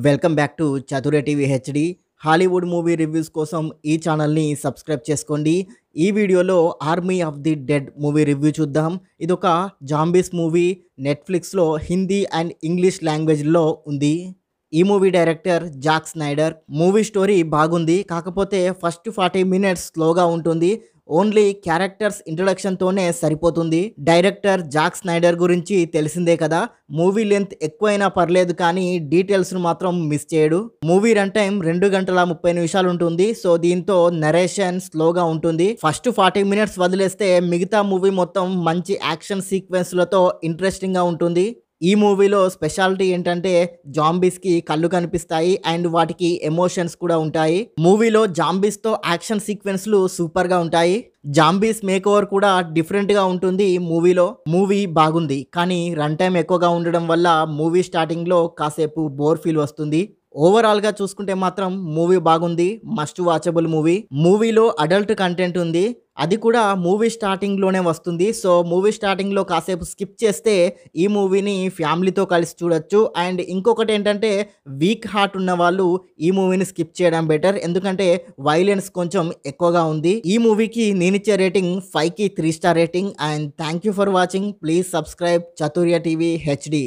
Welcome back to Chatura TV HD. Hollywood movie reviews కోసం ఈ ఛానల్ని సబ్స్క్రైబ్ చేసుకోండి. ఈ వీడియోలో army of the dead movie review చూద్దాం. ఇదొక జాంబీస్ మూవీ. నెట్ఫ్లిక్స్లో హిందీ అండ్ ఇంగ్లీష్ లాంగ్వేజ్లో ఉంది. ఈ movie director Jack Schneider. Movie story బాగుంది, కాకపోతే ఫస్ట్ 40 మినిట్స్ స్లోగా ఉంటుంది. ఓన్లీ క్యారెక్టర్స్ ఇంట్రొడక్షన్తోనే సరిపోతుంది. డైరెక్టర్ జాక్ స్నైడర్ గురించి తెలిసిందే కదా. మూవీ లెంత్ ఎక్కువైనా పర్లేదు, కానీ డీటెయిల్స్ను మాత్రం మిస్ చేయడు. మూవీ రన్ టైం 2 గంటల 30 నిమిషాలు ఉంటుంది. సో దీంతో నరేషన్ స్లోగా ఉంటుంది. ఫస్ట్ 40 మినిట్స్ వదిలేస్తే మిగతా మూవీ మొత్తం మంచి యాక్షన్ సీక్వెన్స్లతో ఇంట్రెస్టింగ్గా ఉంటుంది. ఈ మూవీలో స్పెషాలిటీ ఏంటంటే జాంబీస్కి కళ్ళు కనిపిస్తాయి అండ్ వాటికి ఎమోషన్స్ కూడా ఉంటాయి. మూవీలో జాంబీస్తో యాక్షన్ సీక్వెన్స్లు సూపర్గా ఉంటాయి. జాంబీస్ మేక్ ఓవర్ కూడా డిఫరెంట్గా ఉంటుంది మూవీలో. మూవీ బాగుంది, కానీ రన్ టైం ఎక్కువగా ఉండడం వల్ల మూవీ స్టార్టింగ్లో కాసేపు బోర్ ఫీల్ వస్తుంది. ఓవరాల్గా చూసుకుంటే మాత్రం మూవీ బాగుంది, మస్ట్ వాచబుల్ మూవీ. మూవీలో అడల్ట్ కంటెంట్ ఉంది, అది కూడా మూవీ స్టార్టింగ్లోనే వస్తుంది. సో మూవీ స్టార్టింగ్లో కాసేపు స్కిప్ చేస్తే ఈ మూవీని ఫ్యామిలీతో కలిసి చూడొచ్చు. అండ్ ఇంకొకటి ఏంటంటే వీక్ హార్ట్ ఉన్న వాళ్ళు ఈ మూవీని స్కిప్ చేయడం బెటర్, ఎందుకంటే వైలెన్స్ కొంచెం ఎక్కువగా ఉంది. ఈ మూవీకి నేనిచ్చే రేటింగ్ 5కి 3 star rating. And thank you for watching. Please subscribe చతుర్య TV HD.